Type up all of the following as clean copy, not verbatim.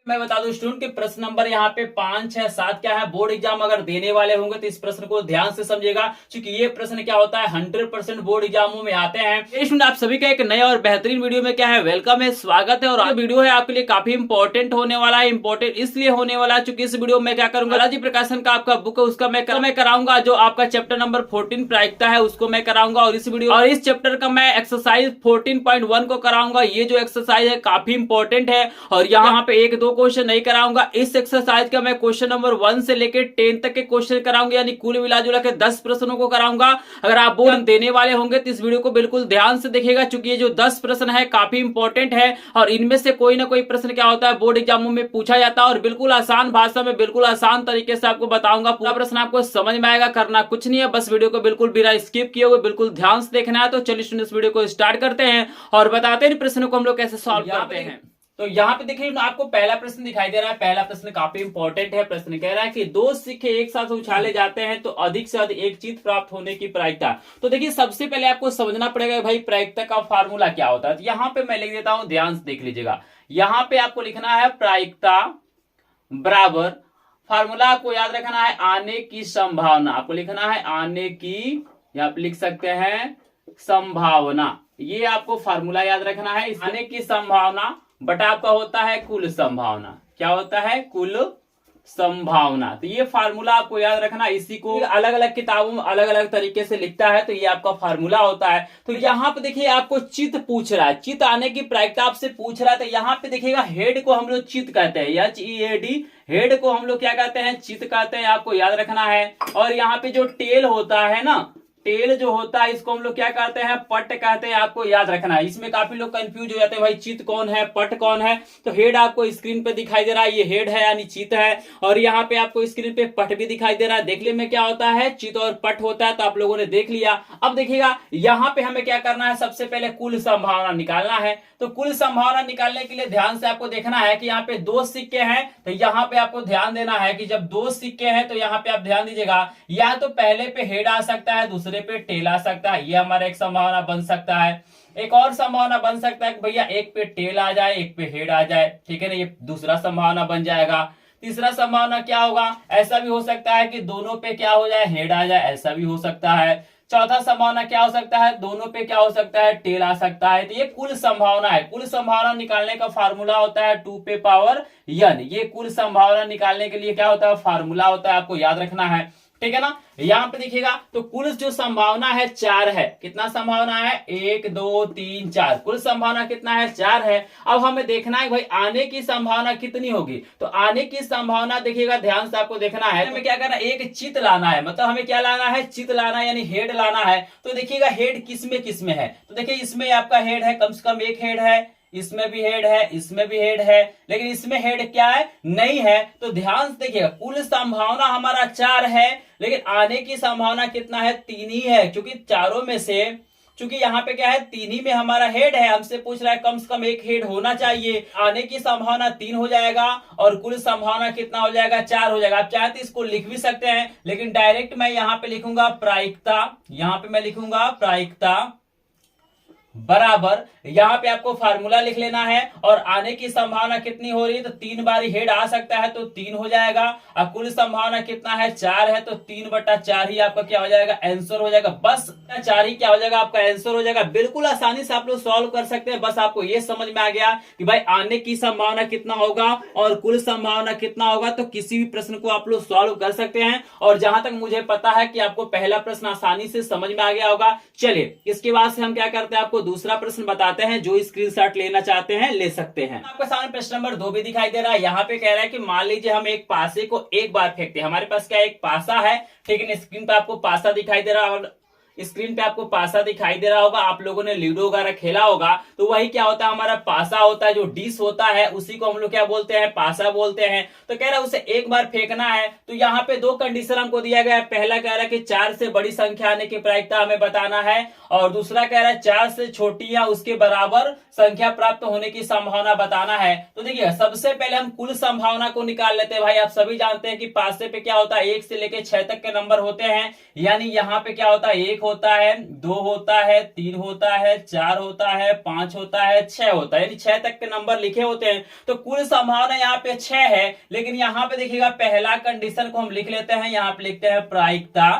मैं बता दूं स्टूडेंट के प्रश्न नंबर यहाँ पे 5, 6, 7 क्या है। बोर्ड एग्जाम अगर देने वाले होंगे तो इस प्रश्न को ध्यान से समझिएगा, क्योंकि ये प्रश्न क्या होता है 100% बोर्ड एग्जामों में आते हैं। स्टूडेंट आप सभी का एक नए और बेहतरीन वीडियो में क्या है वेलकम है, स्वागत है। और आज वीडियो है आपके लिए काफी इंपॉर्टेंट होने वाला है। इंपॉर्टेंट इसलिए होने वाला है क्योंकि इस वीडियो में क्या करूंगा, बालाजी प्रकाशन का आपका बुक है उसका मैं कराऊंगा। जो आपका चैप्टर नंबर 14 प्रायिकता है उसको मैं कराऊंगा। और इस चैप्टर का मैं एक्सरसाइज 14.1 को कराऊंगा। ये जो एक्सरसाइज है काफी इंपॉर्टेंट है और यहाँ पे 1-2 क्वेश्चन नहीं कराऊंगा। इस एक्सरसाइज का मैं क्वेश्चन नंबर 1 से लेकर 10 तक के क्वेश्चन कराऊंगा, यानी कुल मिलाजुला के 10 प्रश्नों को कराऊंगा। अगर आप बोर्ड देने वाले होंगे तो इस वीडियो को बिल्कुल ध्यान से देखिएगा, क्योंकि ये जो 10 प्रश्न है काफी इंपॉर्टेंट है और इनमें से कोई ना कोई प्रश्न क्या होता है बोर्ड एग्जामों में पूछा जाता है। और बिल्कुल आसान भाषा में बिल्कुल आसान तरीके से आपको बताऊंगा, पूरा प्रश्न आपको समझ में आएगा। करना कुछ नहीं है, बस वीडियो को बिल्कुल बिना स्किप किए हुए बिल्कुल ध्यान से देखना है। तो चलिए इस वीडियो को स्टार्ट करते हैं और बताते हैं प्रश्नों को हम लोग कैसे सॉल्व करते हैं। तो यहाँ पे देखिए आपको पहला प्रश्न दिखाई दे रहा है। पहला प्रश्न काफी इंपॉर्टेंट है। प्रश्न कह रहा है कि 2 सिक्के एक साथ उछाले जाते हैं तो अधिक से अधिक एक चीज प्राप्त होने की प्रायिकता। तो देखिए सबसे पहले आपको समझना पड़ेगा भाई प्रायिकता का फार्मूला क्या होता है। तो यहाँ पे मैं लिख देता हूं, ध्यान से देख लीजिएगा। यहाँ पे आपको लिखना है प्रायिकता बराबर, फार्मूला आपको याद रखना है आने की संभावना। आपको लिखना है आने की, या आप लिख सकते हैं संभावना। ये आपको फार्मूला याद रखना है। आने की संभावना बटा आपका होता है कुल संभावना। क्या होता है? कुल संभावना। तो ये फार्मूला आपको याद रखना। इसी को अलग अलग किताबों में अलग अलग तरीके से लिखता है, तो ये आपका फार्मूला होता है। तो यहाँ पे देखिए आपको चित पूछ रहा है, चित आने की प्रायिकता आपसे पूछ रहा है। तो यहाँ पे देखिएगा हेड को हम लोग चित कहते हैं, HEAD, हेड को हम लोग क्या कहते हैं? चित कहते हैं। आपको याद रखना है। और यहाँ पे जो टेल होता है ना, टेल जो होता है इसको हम लोग क्या कहते हैं? पट कहते हैं। आपको याद रखना है। इसमें काफी लोग कंफ्यूज हो जाते हैं, भाई चित कौन है, पट कौन है। तो हेड आपको स्क्रीन पे दिखाई दे रहा है, ये हेड है यानी चित है। और यहाँ पे आपको स्क्रीन पे पट भी दिखाई दे रहा है। देखने में क्या होता है? चित और पट होता है। तो आप लोगों ने देख लिया। अब देखिएगा यहाँ पे हमें क्या करना है, सबसे पहले कुल संभावना निकालना है। तो कुल संभावना निकालने के लिए ध्यान से आपको देखना है कि यहाँ पे 2 सिक्के हैं। तो यहाँ पे आपको ध्यान देना है कि जब 2 सिक्के हैं तो यहाँ पे आप ध्यान दीजिएगा, या तो पहले पे हेड आ सकता है, दूसरे पे टेल आ सकता है। ये हमारा एक संभावना बन सकता है। एक और संभावना बन सकता है कि भैया एक पे टेल आ जाए, एक पे हेड आ जाए। ठीक है ना, ये दूसरा संभावना बन जाएगा। तीसरा संभावना क्या होगा? ऐसा भी हो सकता है कि दोनों पे क्या हो जाए? हेड आ जाए, ऐसा भी हो सकता है। चौथा संभावना क्या हो सकता है? दोनों पे क्या हो सकता है? टेल आ सकता है। तो ये कुल संभावना है। कुल संभावना निकालने का फार्मूला होता है 2 पे पावर n। ये कुल संभावना निकालने के लिए क्या होता है? फार्मूला होता है। आपको याद रखना है। ठीक है ना। यहाँ पे देखिएगा तो कुल जो संभावना है 4 है। कितना संभावना है? 1, 2, 3, 4। कुल संभावना कितना है? 4 है। अब हमें देखना है भाई आने की संभावना कितनी होगी। तो आने की संभावना देखिएगा, ध्यान से आपको देखना है। हमें क्या करना है? एक चित लाना है। मतलब हमें क्या लाना है? चित लाना है, यानी हेड लाना है। तो देखिएगा हेड किस में है। तो देखिए इसमें आपका हेड है, कम से कम एक हेड है, इसमें भी हेड है, इसमें भी हेड है, लेकिन इसमें हेड क्या है? नहीं है। तो ध्यान से देखिएगा कुल संभावना हमारा 4 है, लेकिन आने की संभावना कितना है? 3 ही है। क्योंकि चारों में से, चूंकि यहाँ पे क्या है? 3 ही में हमारा हेड है। हमसे पूछ रहा है कम से कम एक हेड होना चाहिए। आने की संभावना 3 हो जाएगा और कुल संभावना कितना हो जाएगा? 4 हो जाएगा। आप चाहे तो इसको लिख भी सकते हैं, लेकिन डायरेक्ट मैं यहाँ पे लिखूंगा प्रायिकता। यहाँ पे मैं लिखूंगा प्रायिकता बराबर, यहाँ पे आपको फार्मूला लिख लेना है। और आने की संभावना कितनी हो रही है? तो 3 बारी हेड आ सकता है, तो 3 हो जाएगा। और कुल संभावना कितना है? 4 है। तो 3/4 ही आपका क्या हो जाएगा? आंसर हो जाएगा। बस 4 ही क्या हो जाएगा? आपका आंसर हो जाएगा। बिल्कुल आसानी से आप लोग सॉल्व कर सकते हैं। बस आपको ये समझ में आ गया कि भाई आने की संभावना कितना होगा और कुल संभावना कितना होगा, तो किसी भी प्रश्न को आप लोग सॉल्व कर सकते हैं। और जहां तक मुझे पता है कि आपको पहला प्रश्न आसानी से समझ में आ गया होगा। चलिए इसके बाद से हम क्या करते हैं, आपको दूसरा प्रश्न बताते हैं। जो स्क्रीनशॉट लेना चाहते हैं ले सकते हैं। आपके सामने प्रश्न नंबर 2 भी दिखाई दे रहा है। यहाँ पे कह रहा है कि मान लीजिए हम एक पासे को एक बार फेंकते हैं। हमारे पास क्या एक पासा है। ठीक है, स्क्रीन पे आपको पासा दिखाई दे रहा है, स्क्रीन पे आपको पासा दिखाई दे रहा होगा। आप लोगों ने लूडो वगैरह खेला होगा, तो वही क्या होता है? हमारा पासा होता है, जो डिश होता है उसी को हम लोग क्या बोलते हैं? पासा बोलते हैं। तो कह रहा है उसे एक बार फेंकना है। तो यहाँ पे 2 कंडीशन हमको दिया गया है। पहला कह रहा है कि 4 से बड़ी संख्या आने की प्रायिकता हमें बताना है, और दूसरा कह रहा है 4 से छोटी या उसके बराबर संख्या प्राप्त होने की संभावना बताना है। तो देखिए सबसे पहले हम कुल संभावना को निकाल लेते हैं। भाई आप सभी जानते हैं कि पासे पे क्या होता है? 1 से लेके 6 तक के नंबर होते हैं, यानी यहाँ पे क्या होता है? 1 होता है, 2 होता है, 3 होता है, 4 होता है, 5 होता है, 6 होता है, यानी 6 तक के नंबर लिखे होते हैं। तो कुल संभावना यहाँ पे 6 है, लेकिन यहाँ पे देखिएगा पहला कंडीशन को हम लिख लेते हैं, यहाँ पे लिखते हैं प्रायिकता,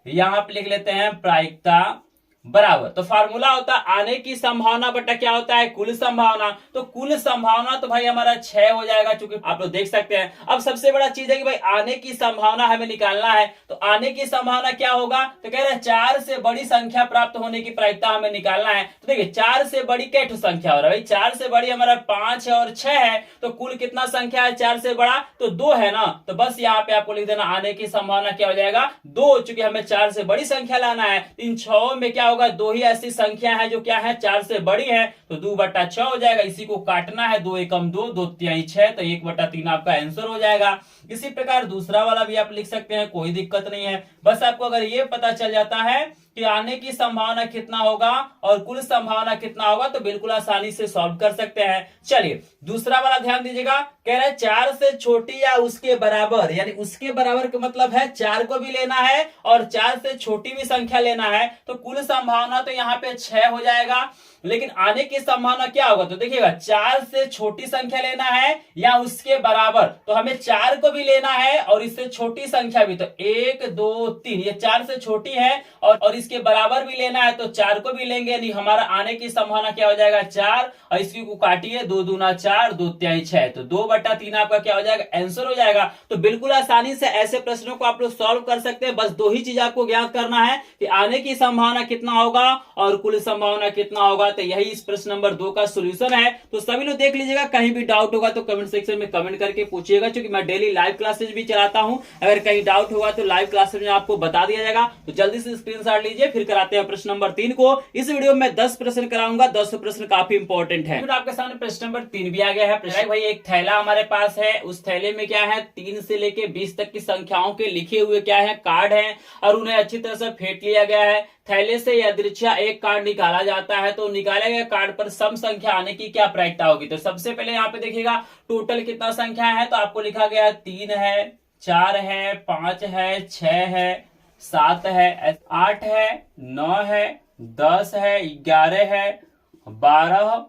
यहाँ पे लिख लेते हैं प्रायिकता बराबर। तो फार्मूला होता है आने की संभावना बटा क्या होता है, कुल संभावना। तो कुल संभावना तो भाई हमारा 6 हो जाएगा, चूंकि आप लोग देख सकते हैं। अब सबसे बड़ा चीज है कि भाई आने की संभावना हमें निकालना है, तो आने की संभावना क्या होगा, तो कह रहे हैं 4 से बड़ी संख्या प्राप्त होने की प्रायिकता हमें निकालना है। तो देखिए 4 से बड़ी कैठ संख्या हो रहा है भाई, 4 से बड़ी हमारा 5 है और 6 है, तो कुल कितना संख्या है 4 से बड़ा, तो 2 है ना। तो बस यहाँ पे आपको लिख देना आने की संभावना क्या हो जाएगा, 2, चूंकि हमें 4 से बड़ी संख्या लाना है। इन 6 में क्या होगा, 2 ही ऐसी संख्या है जो क्या है 4 से बड़ी है, तो 2/6 हो जाएगा। इसी को काटना है, 2 एकम 2, 2 तिहाई 6, तो 1/3 आपका आंसर हो जाएगा। इसी प्रकार दूसरा वाला भी आप लिख सकते हैं, कोई दिक्कत नहीं है। बस आपको अगर ये पता चल जाता है कि आने की संभावना कितना होगा और कुल संभावना कितना होगा, तो बिल्कुल आसानी से सॉल्व कर सकते हैं। चलिए दूसरा वाला ध्यान दीजिएगा, कह रहा है 4 से छोटी या उसके बराबर, यानी उसके बराबर का मतलब है 4 को भी लेना है और 4 से छोटी भी संख्या लेना है। तो कुल संभावना तो यहाँ पे 6 हो जाएगा, लेकिन आने की संभावना क्या होगा, तो देखिएगा 4 से छोटी संख्या लेना है या उसके बराबर, तो हमें 4 को भी लेना है और इससे छोटी संख्या भी। तो 1 2 3, ये 4 से छोटी है और इसके बराबर भी लेना है, तो 4 को भी लेंगे, यानी हमारा आने की संभावना क्या हो जाएगा 4, और इसकी को काटिए, 2 दूना 4, 2 तिहाई 6, तो 2/3 आपका क्या हो जाएगा, आंसर हो जाएगा। तो बिल्कुल आसानी से ऐसे प्रश्नों को आप लोग सॉल्व कर सकते हैं। बस 2 ही चीज आपको ज्ञात करना है कि आने की संभावना कितना होगा और कुल संभावना कितना होगा। तो यही इस प्रश्न नंबर 2 का सोल्यूशन है। तो सभी लोग देख लीजिएगा, कहीं भी डाउट होगा तो कमेंट सेक्शन में कमेंट करके पूछिएगा, क्योंकि मैं डेली लाइव क्लासेज भी चलाता हूं। अगर कहीं डाउट होगा तो लाइव क्लासेज में आपको बता दिया जाएगा। तो जल्दी से स्क्रीनशॉट लीजिए, फिर कराते हैं प्रश्न नंबर 3 को। इस वीडियो में 10 प्रश्न कराऊंगा, 10 प्रश्न काफी इंपॉर्टेंट है। फिर आपके सामने प्रश्न नंबर 3 भी आ गया है। भाई एक थैला हमारे पास है, उस थैले में क्या है 3 से लेके 20 तक की संख्याओं के लिखे हुए क्या है कार्ड है, और उन्हें अच्छी तरह से फेंट लिया गया है। थैले से यादृच्छा एक कार्ड निकाला जाता है, तो निकाले गए कार्ड पर सम संख्या आने की क्या प्रायिकता होगी। तो सबसे पहले यहाँ पे देखिएगा टोटल कितना संख्या है, तो आपको लिखा गया है 3 है, 4 है, 5 है, 6 है, 7 है, 8 है, 9 है, 10 है, 11 है, 12,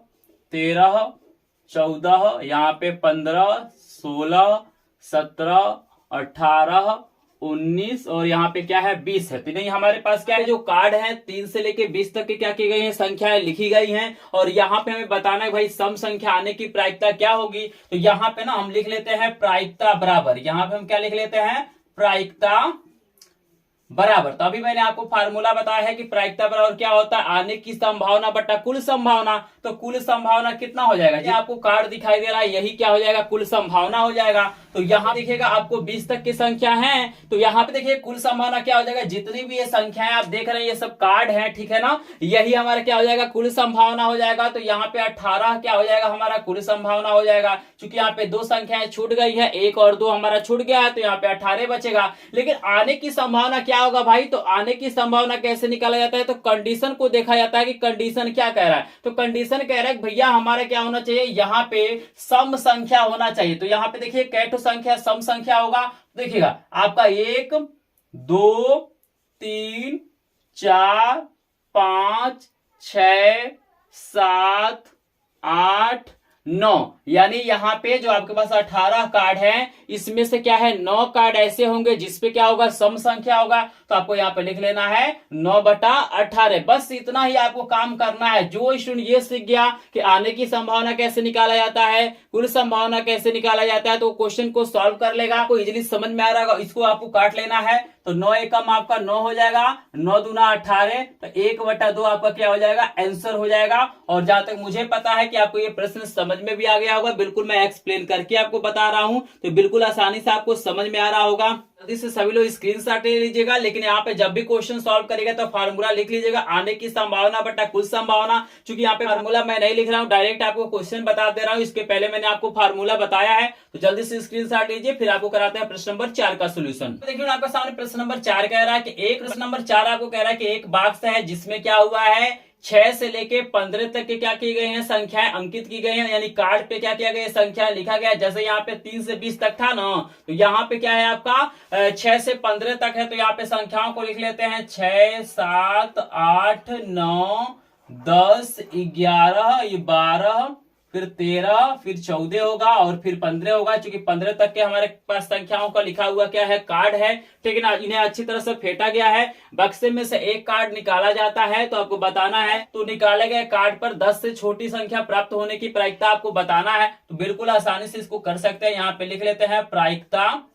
13, 14, यहाँ पे 15, 16, 17, 18, 19 और यहाँ पे क्या है 20 है। तो नहीं हमारे पास क्या है, जो कार्ड है 3 से लेके 20 तक की क्या की गई है संख्याएं लिखी गई हैं, और यहाँ पे हमें बताना है भाई सम संख्या आने की प्रायिकता क्या होगी। तो यहाँ पे ना हम लिख लेते हैं प्रायिकता बराबर, यहाँ पे हम क्या लिख लेते हैं प्रायिकता बराबर। तो अभी मैंने आपको फार्मूला बताया है कि प्रायिकता बराबर क्या होता है, आने की संभावना बटा कुल संभावना। तो कुल संभावना कितना हो जाएगा, जो आपको कार्ड दिखाई दे रहा है यही क्या हो जाएगा, कुल संभावना हो जाएगा। तो यहाँ देखिएगा आपको 20 तक की संख्या है, तो यहाँ पे देखिए कुल संभावना क्या हो जाएगा, जितनी भी ये संख्याएं आप देख रहे हैं ये सब कार्ड है, ठीक है ना, यही हमारा क्या हो जाएगा कुल संभावना हो जाएगा। तो यहाँ पे 18 क्या हो जाएगा हमारा कुल संभावना हो जाएगा, क्योंकि यहाँ पे 2 संख्याएं छूट गई है, 1 और 2 हमारा छूट गया है, तो यहाँ पे 18 बचेगा। लेकिन आने की संभावना क्या होगा भाई, तो आने की संभावना कैसे निकाला जाता है, तो कंडीशन को देखा जाता है कि कंडीशन क्या कह रहा है। तो कंडीशन कह रहा है भैया हमारा क्या होना चाहिए, यहाँ पे सम संख्या होना चाहिए। तो यहाँ पे देखिए कैट संख्या सम संख्या होगा, देखिएगा आपका 1 2 3 4 5 6 7 8 9, यानी यहाँ पे जो आपके पास 18 कार्ड है, इसमें से क्या है 9 कार्ड ऐसे होंगे जिसपे क्या होगा सम संख्या होगा। तो आपको यहाँ पे लिख लेना है 9/18। बस इतना ही आपको काम करना है। जो स्टूडेंट ये सीख गया कि आने की संभावना कैसे निकाला जाता है, कुल संभावना कैसे निकाला जाता है, तो क्वेश्चन को सॉल्व कर लेगा, आपको इजिली समझ में आ रहा होगा। इसको आपको काट लेना है, तो 9 एकम आपका 9 हो जाएगा, 9 दूना 18, तो 1/2 आपका क्या हो जाएगा आंसर हो जाएगा। और जहां तक मुझे पता है कि आपको ये प्रश्न समझ में भी आ गया होगा, बिल्कुल मैं एक्सप्लेन करके आपको बता रहा हूं, तो बिल्कुल आसानी से आपको समझ में आ रहा होगा। जल्दी से सभी लोग स्क्रीनशॉट ले लीजिएगा, लेकिन यहाँ पे जब भी क्वेश्चन सॉल्व करेगा तो फार्मूला लिख लीजिएगा आने की संभावना बटा कुल संभावना। क्योंकि यहाँ पे फार्मूला मैं नहीं लिख रहा हूँ, डायरेक्ट आपको क्वेश्चन बता दे रहा हूँ, इसके पहले मैंने आपको फार्मूला बताया है। तो जल्दी से स्क्रीनशॉट लीजिए, फिर आपको कराते हैं प्रश्न नंबर 4 का सोल्यूशन। तो देखिए आपके सामने प्रश्न नंबर 4 कह रहा है कि प्रश्न नंबर 4 आपको कह रहा है कि एक बॉक्स है जिसमें क्या हुआ है 6 से लेके 15 तक के क्या की गई हैं संख्याएं अंकित की गई हैं, यानी कार्ड पे क्या किया गया संख्या लिखा गया। जैसे यहाँ पे 3 से 20 तक था ना, तो यहाँ पे क्या है आपका 6 से 15 तक है, तो यहाँ पे संख्याओं को लिख लेते हैं 6 7 8 9 10 11 ये 12 फिर 13 फिर 14 होगा और फिर 15 होगा, क्योंकि 15 तक के हमारे पास संख्याओं का लिखा हुआ क्या है कार्ड है, ठीक है ना। इन्हें अच्छी तरह से फेंटा गया है, बक्से में से एक कार्ड निकाला जाता है, तो आपको बताना है तो निकाले गए कार्ड पर 10 से छोटी संख्या प्राप्त होने की प्रायिकता आपको बताना है। तो बिल्कुल आसानी से इसको कर सकते हैं। यहाँ पे लिख लेते हैं प्रायिकता,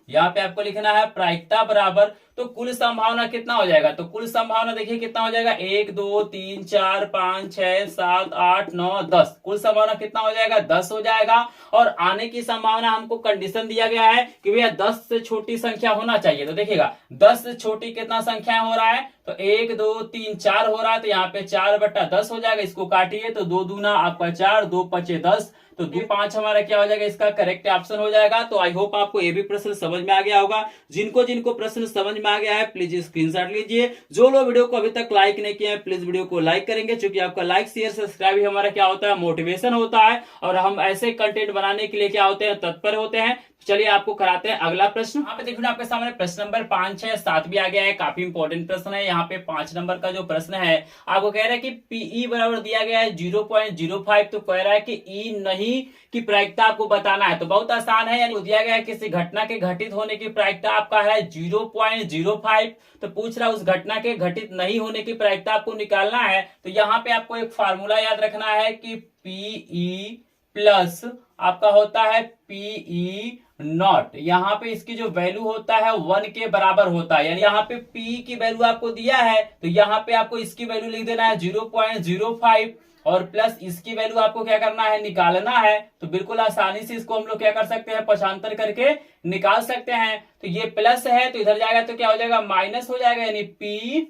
यहाँ पे आपको लिखना है प्रायिकता बराबर, तो कुल संभावना कितना हो जाएगा, तो कुल संभावना देखिए कितना हो जाएगा 1 2 3 4 5 6 7 8 9 10, कुल संभावना कितना हो जाएगा 10 हो जाएगा। और आने की संभावना हमको कंडीशन दिया गया है कि भैया 10 से छोटी संख्या होना चाहिए, तो देखिएगा 10 से छोटी कितना संख्या हो रहा है, तो 1 2 3 4 हो रहा है, तो यहाँ पे 4/10 हो जाएगा, इसको काटिए तो 2 दूना आपका 4 2 5 10, तो 2 5 हमारा क्या हो जाएगा इसका करेक्ट ऑप्शन हो जाएगा। तो आई होप आपको ये भी प्रश्न समझ में आ गया होगा। जिनको जिनको प्रश्न समझ में आ गया है प्लीज स्क्रीनशॉट लीजिए। जो लोग वीडियो को अभी तक लाइक नहीं किए हैं प्लीज वीडियो को लाइक करेंगे, क्योंकि आपका लाइक शेयर सब्सक्राइब ही हमारा क्या होता है मोटिवेशन होता है, और हम ऐसे कंटेंट बनाने के लिए क्या होते हैं तत्पर होते हैं। चलिए आपको कराते हैं अगला प्रश्न। यहाँ पे देखो आपके सामने प्रश्न नंबर 5 6 7 भी आ गया है, काफी इंपॉर्टेंट प्रश्न है। यहाँ पे 5 नंबर का जो प्रश्न है आपको कह रहा है कि पीई बराबर दिया गया है 0.05, तो कह रहा है कि ई नहीं की प्रायिकता आपको बताना है। तो बहुत आसान है, यानी दिया गया है किसी घटना के घटित होने की प्रायिकता आपका है 0.05, तो पूछ रहा है उस घटना के घटित नहीं होने की प्रायिकता आपको निकालना है। तो यहाँ पे आपको एक फार्मूला याद रखना है कि पीई प्लस आपका होता है पीई नॉट, यहाँ पे इसकी जो वैल्यू होता है 1 के बराबर होता है, यानी यहाँ पे P की वैल्यू आपको दिया है, तो यहाँ पे आपको इसकी वैल्यू लिख देना है 0.05 और प्लस इसकी वैल्यू आपको क्या करना है निकालना है। तो बिल्कुल आसानी से इसको हम लोग क्या कर सकते हैं पक्षांतर करके निकाल सकते हैं। तो ये प्लस है तो इधर जाएगा तो क्या हो जाएगा माइनस हो जाएगा, यानी P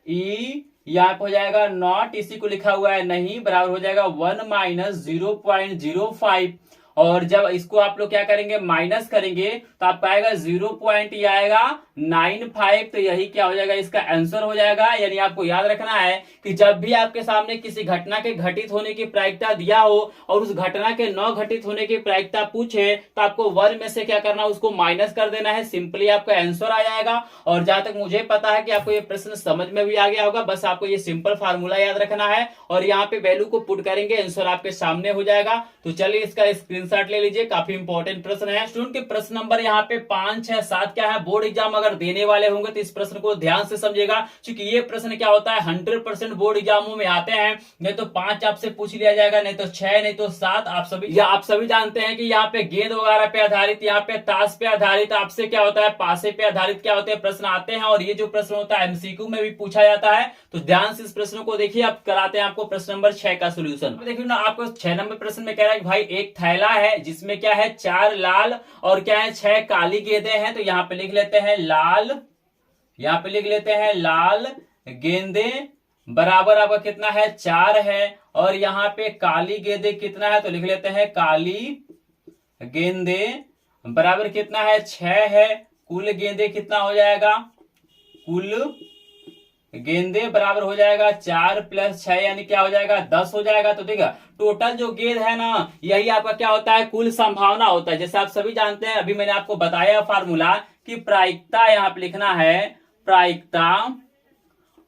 E यहाँ पे हो जाएगा नॉट, इसी को लिखा हुआ है नहीं, बराबर हो जाएगा 1 माइनस 0.05, और जब इसको आप लोग क्या करेंगे माइनस करेंगे तो आपको आएगा 0.95, तो यही क्या हो जाएगा इसका आंसर हो जाएगा। यानी आपको याद रखना है कि जब भी आपके सामने किसी घटना के घटित होने की प्रायिकता दिया हो और उस घटना के न घटित होने की प्रायिकता पूछे, तो आपको 1 में से क्या करना है उसको माइनस कर देना है, सिंपली आपका आंसर आ जाएगा। और जहां तक मुझे पता है कि आपको ये प्रश्न समझ में भी आ गया होगा, बस आपको ये सिंपल फार्मूला याद रखना है और यहाँ पे वैल्यू को पुट करेंगे, आंसर आपके सामने हो जाएगा। तो चलिए इसका स्क्रीनशॉट ले लीजिए, काफी इंपॉर्टेंट प्रश्न है। स्टूडेंट के प्रश्न नंबर यहाँ पे 5 6 7 क्या है, बोर्ड एग्जाम अगर देने वाले होंगे तो इस प्रश्न को ध्यान से समझिएगा, क्योंकि ये प्रश्न क्या होता है 100% बोर्ड एग्जामों में आते हैं। नहीं तो 5 आपसे पूछ लिया जाएगा, नहीं तो 6, नहीं तो 7। आप सभी जानते हैं कि यहाँ पे गेंद वगैरह पे आधारित, यहाँ पे ताश पे आधारित आपसे क्या होता है पासे पे आधारित क्या होते हैं प्रश्न आते हैं, और ये जो प्रश्न होता है एमसीक्यू में भी पूछा जाता है। तो ध्यान से इस प्रश्न को देखिए। अब कराते हैं आपको प्रश्न नंबर 6 का सोल्यूशन। देखिए ना, आपको 6 नंबर प्रश्न में कह रहा है कि भाई एक थैला है जिसमें क्या है 4 लाल और क्या है 6 काली गेंदें हैं। तो यहाँ पे लिख लेते हैं लाल, यहाँ पे लिख लेते हैं लाल गेंदें बराबर आपका कितना है 4 है, और यहाँ पे काली गेंदें कितना है, तो लिख लेते हैं काली गेंदें बराबर कितना है 6 है। कुल गेंदें कितना हो जाएगा, कुल गेंदे बराबर हो जाएगा 4 + 6 यानी क्या हो जाएगा 10 हो जाएगा। तो देखा टोटल जो गेंद है ना, यही आपका क्या होता है कुल संभावना होता है। जैसे आप सभी जानते हैं, अभी मैंने आपको बताया फार्मूला कि प्रायिकता यहाँ पे लिखना है, प्रायिकता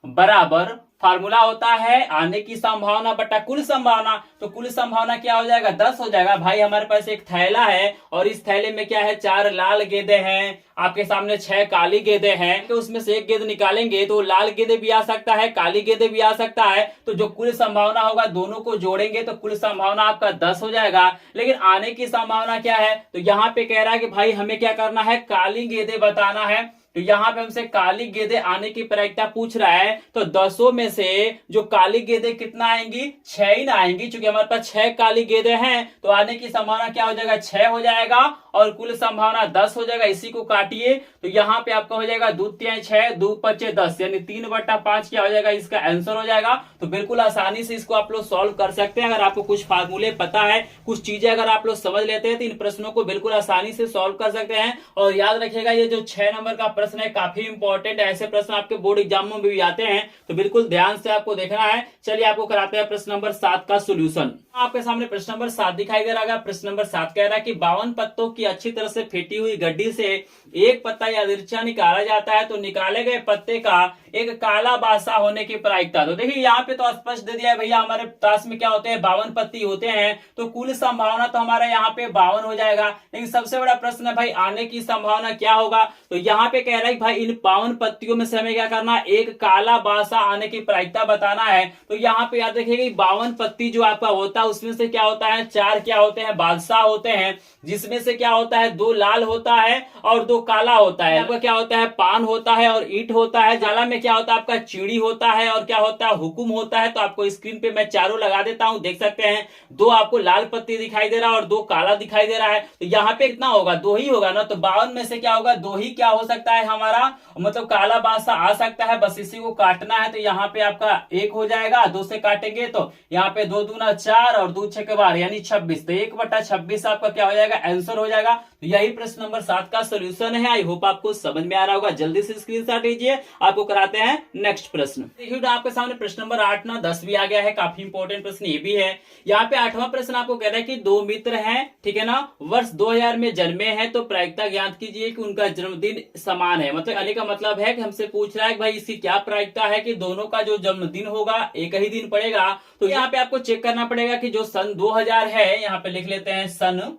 बराबर फार्मूला होता है आने की संभावना बटा कुल संभावना। तो कुल संभावना क्या हो जाएगा 10 हो जाएगा। भाई हमारे पास एक थैला है और इस थैले में क्या है 4 लाल गेंदे हैं, आपके सामने 6 काली गेंदे हैं, तो उसमें से एक गेंद निकालेंगे तो लाल गेंदे भी आ सकता है, काली गेंदे भी आ सकता है। तो जो कुल संभावना होगा दोनों को जोड़ेंगे तो कुल संभावना आपका 10 हो जाएगा। लेकिन आने की संभावना क्या है, तो यहाँ पे कह रहा है कि भाई हमें क्या करना है काली गेंदे बताना है। तो यहाँ पे हमसे काली गेंदे आने की प्रायिकता पूछ रहा है, तो 10 में से जो काली गेंदे कितना आएंगी 6 ही ना आएंगी, क्योंकि हमारे पास 6 काली गेंदे हैं। तो आने की संभावना क्या हो जाएगा 6 हो जाएगा और कुल संभावना 10 हो जाएगा। इसी को काटिए तो यहाँ पे आपका हो जाएगा 2 3 6 2 5 10 यानी 3/5 क्या हो जाएगा इसका आंसर हो जाएगा। तो बिल्कुल आसानी से इसको आप लोग सॉल्व कर सकते हैं। अगर आपको कुछ फार्मूले पता है, कुछ चीजें अगर आप लोग समझ लेते हैं तो इन प्रश्नों को बिल्कुल आसानी से सॉल्व कर सकते हैं। और याद रखिएगा ये जो 6 नंबर का प्रश्न है, काफी इंपॉर्टेंट है। ऐसे प्रश्न आपके बोर्ड एग्जामों में भी आते हैं, तो बिल्कुल ध्यान से आपको देखना है। चलिए आपको कराते हैं प्रश्न नंबर 7 का सोल्यूशन। आपके सामने प्रश्न नंबर 7 दिखाई दे रहा है। प्रश्न नंबर 7 कह रहा है कि 52 पत्तों की अच्छी तरह से फेंटी हुई गड्डी से एक पत्ता या दृश्य निकाला जाता है, तो निकाले गए पत्ते का एक काला बासा होने की प्रायिकता। तो देखिए यहाँ पे तो स्पष्ट दे दिया है भैया, हमारे पास में क्या होते हैं 52 पत्ती होते हैं, तो कुल संभावना तो हमारा यहाँ पे 52 हो जाएगा। लेकिन सबसे बड़ा प्रश्न है भाई आने की संभावना क्या होगा, तो यहाँ पे कह रहा है भाई इन 52 पत्तियों में से हमें क्या करना है, एक काला बासा आने की प्रायिकता बताना है। तो यहाँ पे याद रखिएगा 52 पत्ती जो आपका होता है उसमें से क्या होता है, 4 क्या होते हैं, बादशाह होते हैं, जिसमें से क्या होता है 2 लाल होता है और 2 काला होता है। आपका क्या होता है, पान होता है और ईंट होता है। जाला में क्या होता है आपका, चिड़ी होता है और क्या होता है, हुकुम होता है। तो आपको स्क्रीन पे मैं चारों लगा देता हूं, देख सकते हैं 2 आपको लाल पत्ती दिखाई दे रहा है और 2 काला दिखाई दे रहा है। तो यहाँ पे कितना होगा, 2 ही होगा ना। तो 52 में से क्या होगा, 2 ही क्या हो सकता है हमारा, मतलब काला बादशाह आ सकता है। बस इसी को काटना है, तो यहाँ पे आपका 1 हो जाएगा, 2 से काटेंगे तो यहाँ पे 2 दूना 4 और 2 6 12 यानी 26। तो 1/26 आपका क्या हो जाएगा, आंसर हो जाएगा। तो यही प्रश्न नंबर 7 का सोल्यूशन है। आई होप आपको समझ में आ रहा होगा। जल्दी से स्क्रीनशॉट लीजिए, आपको कराते हैं नेक्स्ट प्रश्न। देखिए आपके सामने प्रश्न नंबर 8 ना 10 भी आ गया है, काफी इंपॉर्टेंट प्रश्न ये भी है। यहाँ पे 8वां प्रश्न आपको कह रहा है कि 2 मित्र हैं, ठीक है ना, वर्ष 2000 में जन्मे हैं, तो प्रायिकता ज्ञात कीजिए कि उनका जन्मदिन समान है। मतलब कहने का मतलब है कि हमसे पूछ रहा है कि भाई इसकी क्या प्रायिकता है कि दोनों का जो जन्मदिन होगा एक ही दिन पड़ेगा। तो यहाँ पे आपको चेक करना पड़ेगा कि जो सन 2000 है, यहाँ पे लिख लेते हैं सन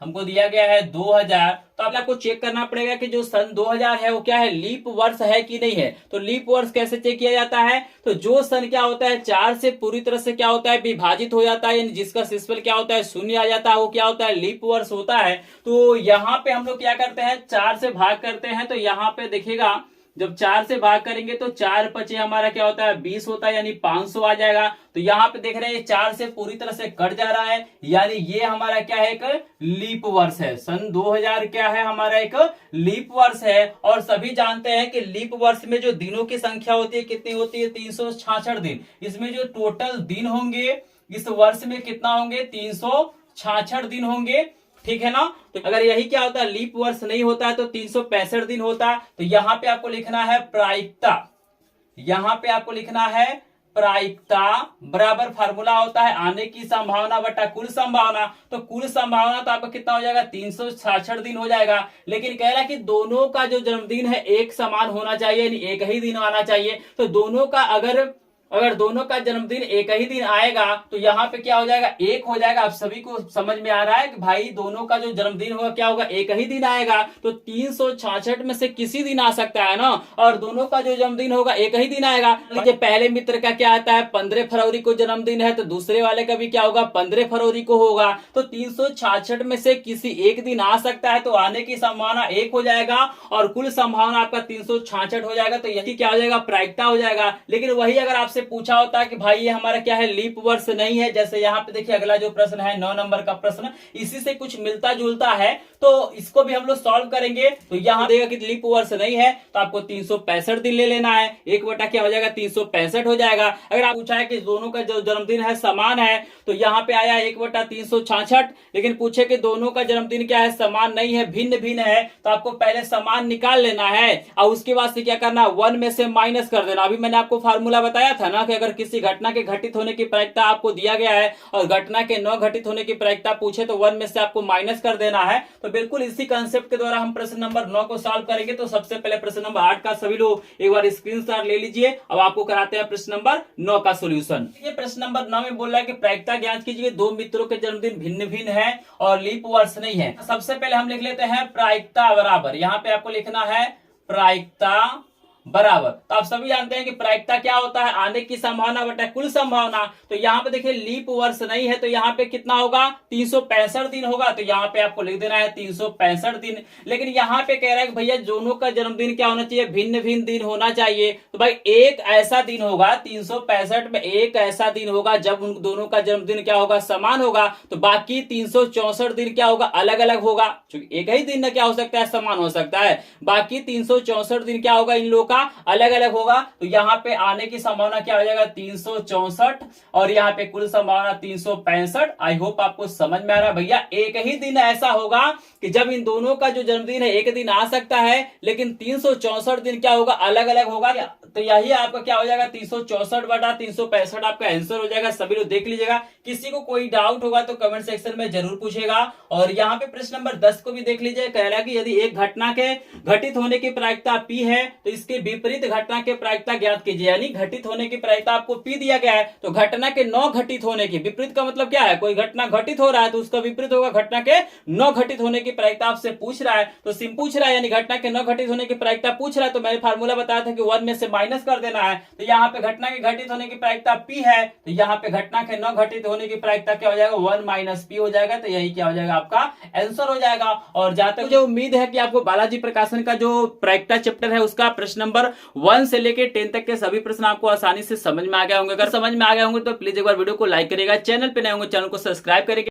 हमको दिया गया है 2000। तो आपको चेक करना पड़ेगा कि जो सन 2000 है वो क्या है, लीप वर्ष है कि नहीं है। तो लीप वर्ष कैसे चेक किया जाता है, तो जो सन क्या होता है 4 से पूरी तरह से क्या होता है विभाजित हो जाता है, यानी जिसका शेषफल क्या होता है 0 आ जाता है, वो क्या होता है लीप वर्ष होता है। तो यहाँ पे हम लोग क्या करते हैं, 4 से भाग करते हैं। तो यहाँ पे देखिएगा जब 4 से भाग करेंगे तो 4 5 हमारा क्या होता है 20 होता है, यानी 500 आ जाएगा। तो यहाँ पे देख रहे हैं 4 से पूरी तरह से कट जा रहा है, यानी ये हमारा क्या है, एक लीप वर्ष है। सन 2000 क्या है हमारा, एक लीप वर्ष है। और सभी जानते हैं कि लीप वर्ष में जो दिनों की संख्या होती है कितनी होती है, 366 दिन। इसमें जो टोटल दिन होंगे इस वर्ष में कितना होंगे, 366 दिन होंगे, ठीक है ना। तो अगर यही क्या होता है लीप वर्ष नहीं होता है तो 365 दिन होता। तो यहाँ पे आपको लिखना है प्रायिकता, यहाँ पे आपको लिखना है प्रायिकता बराबर फार्मूला होता है आने की संभावना बटा कुल संभावना। तो कुल संभावना तो आपका कितना हो जाएगा, 366 दिन हो जाएगा। लेकिन कह रहा है कि दोनों का जो जन्मदिन है एक समान होना चाहिए, यानी एक ही दिन आना चाहिए। तो दोनों का अगर दोनों का जन्मदिन एक ही दिन आएगा तो यहाँ पे क्या हो जाएगा, 1 हो जाएगा। आप सभी को समझ में आ रहा है कि भाई दोनों का जो जन्मदिन होगा क्या होगा, एक ही दिन आएगा। तो 366 में से किसी दिन आ सकता है ना, और दोनों का जो जन्मदिन होगा एक ही दिन आएगा। लीजिए पहले मित्र का क्या आता है 15 फरवरी को जन्मदिन है, तो दूसरे वाले का भी क्या होगा 15 फरवरी को होगा। तो 366 में से किसी एक दिन आ सकता है, तो आने की संभावना 1 हो जाएगा और कुल संभावना आपका 366 हो जाएगा। तो यही क्या हो जाएगा, प्रायिकता हो जाएगा। लेकिन वही अगर आपसे पूछा होता है कि भाई ये हमारा क्या है लीप वर्ष नहीं है, जैसे यहाँ पे देखिए अगला जो प्रश्न है 9 नंबर का प्रश्न, इसी से कुछ मिलता जुलता है, तो इसको भी हम लोग सॉल्व करेंगे। तो यहाँ देगा कि लीप वर्ष नहीं है तो आपको 365 दिन ले लेना है, 1 बटा क्या हो जाएगा 365 हो जाएगा। अगर आप पूछा है कि दोनों का जो जन्मदिन है समान है, तो यहाँ पे आया 1 बटा 366। लेकिन पूछे कि दोनों का जन्मदिन क्या है, समान नहीं है, भिन्न भिन्न है, तो आपको पहले समान निकाल लेना है और उसके बाद से क्या करना, 1 में से माइनस कर देना। अभी मैंने आपको फार्मूला बताया था ना कि अगर किसी घटना के घटित होने की प्रायिकता आपको दिया गया है और घटना के न घटित होने की प्रायिकता पूछे तो 1 में से आपको माइनस कर देना है। तो बिल्कुल इसी कंसेप्ट के द्वारा हम प्रश्न नंबर 9 को सॉल्व करेंगे। तो सबसे पहले प्रश्न नंबर 8 का सभी लोग एक बार स्क्रीनशॉट ले लीजिए। अब आपको कराते हैं प्रश्न नंबर 9 का सोल्यूशन। ये प्रश्न नंबर 9 में बोल रहा है कि प्रायिकता ज्ञात कीजिए, 2 मित्रों के जन्मदिन भिन्न भिन्न है और लीप वर्ष नहीं है। सबसे पहले हम लिख लेते हैं प्रायिकता बराबर, यहाँ पे आपको लिखना है प्रायिकता बराबर। तो आप सभी जानते हैं कि प्रायिकता क्या होता है, आने की संभावना बटा कुल संभावना। तो यहाँ पे देखिए लीप वर्ष नहीं है तो यहाँ पे कितना होगा, 365 दिन होगा। तो यहाँ पे आपको लिख देना है 365 दिन। लेकिन यहाँ पे कह रहा है कि भैया दोनों का जन्मदिन क्या होना चाहिए, भिन्न भिन्न दिन होना चाहिए। तो भाई एक ऐसा दिन होगा 365 में, एक ऐसा दिन होगा जब उन दोनों का जन्मदिन क्या होगा, समान होगा। तो बाकी 364 दिन क्या होगा, अलग अलग होगा। क्योंकि एक ही दिन क्या हो सकता है, समान हो सकता है। बाकी 364 दिन क्या होगा, इन लोगों का अलग अलग होगा। तो यहाँ पे आने की संभावना क्या हो जाएगा 364 और यहाँ पे कुल संभावना 365। आई होप आपको समझ में आ रहा है भैया। एक ही दिन ऐसा होगा कि जब इन दोनों का जो जन्मदिन है एक दिन आ सकता है, लेकिन 364 दिन क्या होगा, अलग अलग होगा। तो यही आपका क्या हो जाएगा, 364/365 आपका आंसर हो जाएगा। सभी लोग देख लीजिएगा, किसी को कोई डाउट होगा तो कमेंट सेक्शन में जरूर पूछेगा। और यहाँ पे प्रश्न नंबर 10 को भी देख लीजिए। कह रहा है कि यदि एक घटना के घटित होने की प्रायिकता P है तो इसके विपरीत घटना के प्रायिकता ज्ञात कीजिए। यानी घटित होने की प्रायिकता आपको P दिया गया है, तो घटना के 9 घटित होने की, विपरीत का मतलब क्या है, कोई घटना घटित हो रहा है तो उसका विपरीत होगा घटना के 9 घटित होने की प्रायिकता आपसे पूछ रहा है। तो सिम पूछ रहा है, यानी घटना के 9 घटित होने की प्रायिकता पूछ रहा है, तो मैंने फार्मूला बताया था कि 1 में से माइनस कर देना है। तो यहाँ पे घटना के घटित होने की प्रायिकता P है, तो यहाँ पे घटना के 9 घटित होने की प्रायिकता क्या हो जाएगा, 1 - P हो जाएगा। तो यही क्या हो जाएगा, आपका आंसर हो जाएगा। और जहां तक मुझे उम्मीद है कि आपको बालाजी प्रकाशन का जो प्रायिकता चैप्टर है उसका प्रश्न नंबर 1 से लेकर 10 तक के सभी प्रश्न आपको आसानी से समझ में आ गए होंगे। अगर समझ में आ गए होंगे तो प्लीज एक बार वीडियो को लाइक करिएगा, चैनल पे नए होंगे चैनल को सब्सक्राइब करिएगा।